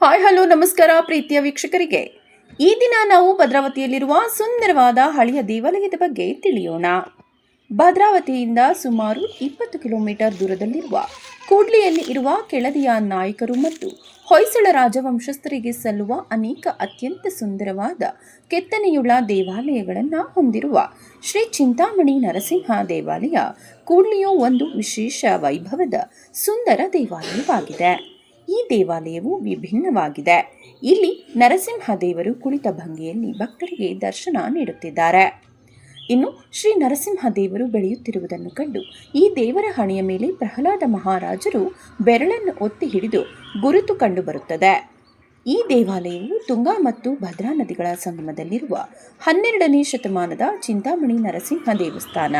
Hi hello ನಮಸ್ಕಾರ ಪ್ರೀತಿಯ ವೀಕ್ಷಕರಿಗೆ. ಈ ದಿನ ನಾವು ಭದ್ರಾವತಿಯಲ್ಲಿರುವ ಸುಂದರವಾದ ಹಳೆಯ ದೇವಾಲಯದ ಬಗ್ಗೆ ತಿಳಿಯೋಣ. ಭದ್ರಾವತಿಯಿಂದ ಸುಮಾರು 20 ಕಿಲೋಮೀಟರ್ ದೂರದಲ್ಲಿರುವ ಕೂಡ್ಲಿಯಲ್ಲಿ ಇರುವ ಕೆಳದಿಯ ನಾಯಕರು ಮತ್ತು ಹೊಯ್ಸಳ ರಾಜವಂಶಸ್ಥರಿಗೆ ಸಲ್ಲುವ ಅನೇಕ ಅತ್ಯಂತ ಸುಂದರವಾದ ಕೆತ್ತನೆಯುಳ್ಳ ದೇವಾಲಯಗಳನ್ನು ಹೊಂದಿರುವ ಶ್ರೀ ಚಿಂತಾಮಣಿ ನರಸಿಂಹ ದೇವಾಲಯ ಕೂಡ್ಲಿಯು ಒಂದು ವಿಶೇಷ ವೈಭವದ ಸುಂದರ ದೇವಾಲಯವಾಗಿದೆ. ಈ ದೇವಾಲಯವು ವಿಭಿನ್ನವಾಗಿದೆ. ಇಲ್ಲಿ ನರಸಿಂಹ ದೇವರು ಕುಳಿತ ಭಂಗಿಯಲ್ಲಿ ಭಕ್ತರಿಗೆ ದರ್ಶನ ನೀಡುತ್ತಿದ್ದಾರೆ. ಇನ್ನು ಶ್ರೀ ನರಸಿಂಹ ದೇವರು ಬೆಳೆಯುತ್ತಿರುವುದನ್ನು ಕಂಡು ಈ ದೇವರ ಹಣೆಯ ಮೇಲೆ ಪ್ರಹ್ಲಾದ ಮಹಾರಾಜರು ಬೆರಳನ್ನು ಒತ್ತಿ ಹಿಡಿದು ಗುರುತು ಕಂಡುಬರುತ್ತದೆ. ಈ ದೇವಾಲಯವು ತುಂಗಾ ಮತ್ತು ಭದ್ರಾ ನದಿಗಳ ಸಂಗಮದಲ್ಲಿರುವ 12ನೇ ಶತಮಾನದ ಚಿಂತಾಮಣಿ ನರಸಿಂಹ ದೇವಸ್ಥಾನ.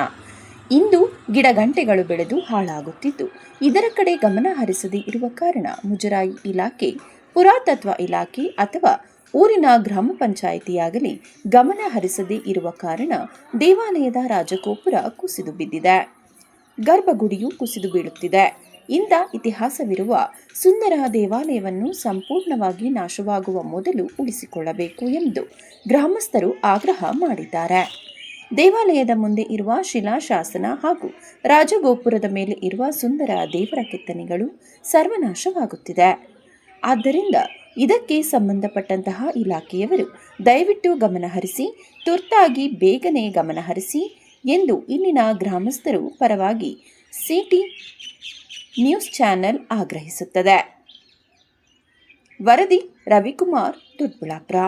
ಇಂದು ಗಿಡಗಂಟೆಗಳು ಬೆಳೆದು ಹಾಳಾಗುತ್ತಿದ್ದು ಇದರ ಕಡೆ ಗಮನ ಹರಿಸದೇ ಇರುವ ಕಾರಣ ಮುಜರಾಯಿ ಇಲಾಖೆ, ಪುರಾತತ್ವ ಇಲಾಖೆ ಅಥವಾ ಊರಿನ ಗ್ರಾಮ ಪಂಚಾಯಿತಿಯಾಗಲಿ ಗಮನ ಹರಿಸದೇ ಇರುವ ಕಾರಣ ದೇವಾಲಯದ ರಾಜಗೋಪುರ ಕುಸಿದು ಬಿದ್ದಿದೆ. ಗರ್ಭಗುಡಿಯು ಕುಸಿದು ಬೀಳುತ್ತಿದೆ. ಇಂಥ ಇತಿಹಾಸವಿರುವ ಸುಂದರ ದೇವಾಲಯವನ್ನು ಸಂಪೂರ್ಣವಾಗಿ ನಾಶವಾಗುವ ಮೊದಲು ಉಳಿಸಿಕೊಳ್ಳಬೇಕು ಎಂದು ಗ್ರಾಮಸ್ಥರು ಆಗ್ರಹ ಮಾಡಿದ್ದಾರೆ. ದೇವಾಲಯದ ಮುಂದೆ ಇರುವ ಶಿಲಾಶಾಸನ ಹಾಗೂ ರಾಜಗೋಪುರದ ಮೇಲೆ ಇರುವ ಸುಂದರ ದೇವರ ಕೆತ್ತನೆಗಳು ಸರ್ವನಾಶವಾಗುತ್ತಿದೆ. ಆದ್ದರಿಂದ ಇದಕ್ಕೆ ಸಂಬಂಧಪಟ್ಟಂತಹ ಇಲಾಖೆಯವರು ದಯವಿಟ್ಟು ಗಮನಹರಿಸಿ, ತುರ್ತಾಗಿ ಬೇಗನೆ ಗಮನಹರಿಸಿ ಎಂದು ಇಲ್ಲಿನ ಗ್ರಾಮಸ್ಥರು ಪರವಾಗಿ ಸಿಟಿ ನ್ಯೂಸ್ ಚಾನೆಲ್ ಆಗ್ರಹಿಸುತ್ತದೆ. ವರದಿ ರವಿಕುಮಾರ್, ದೊಡ್ಡಬಳ್ಳಾಪುರ.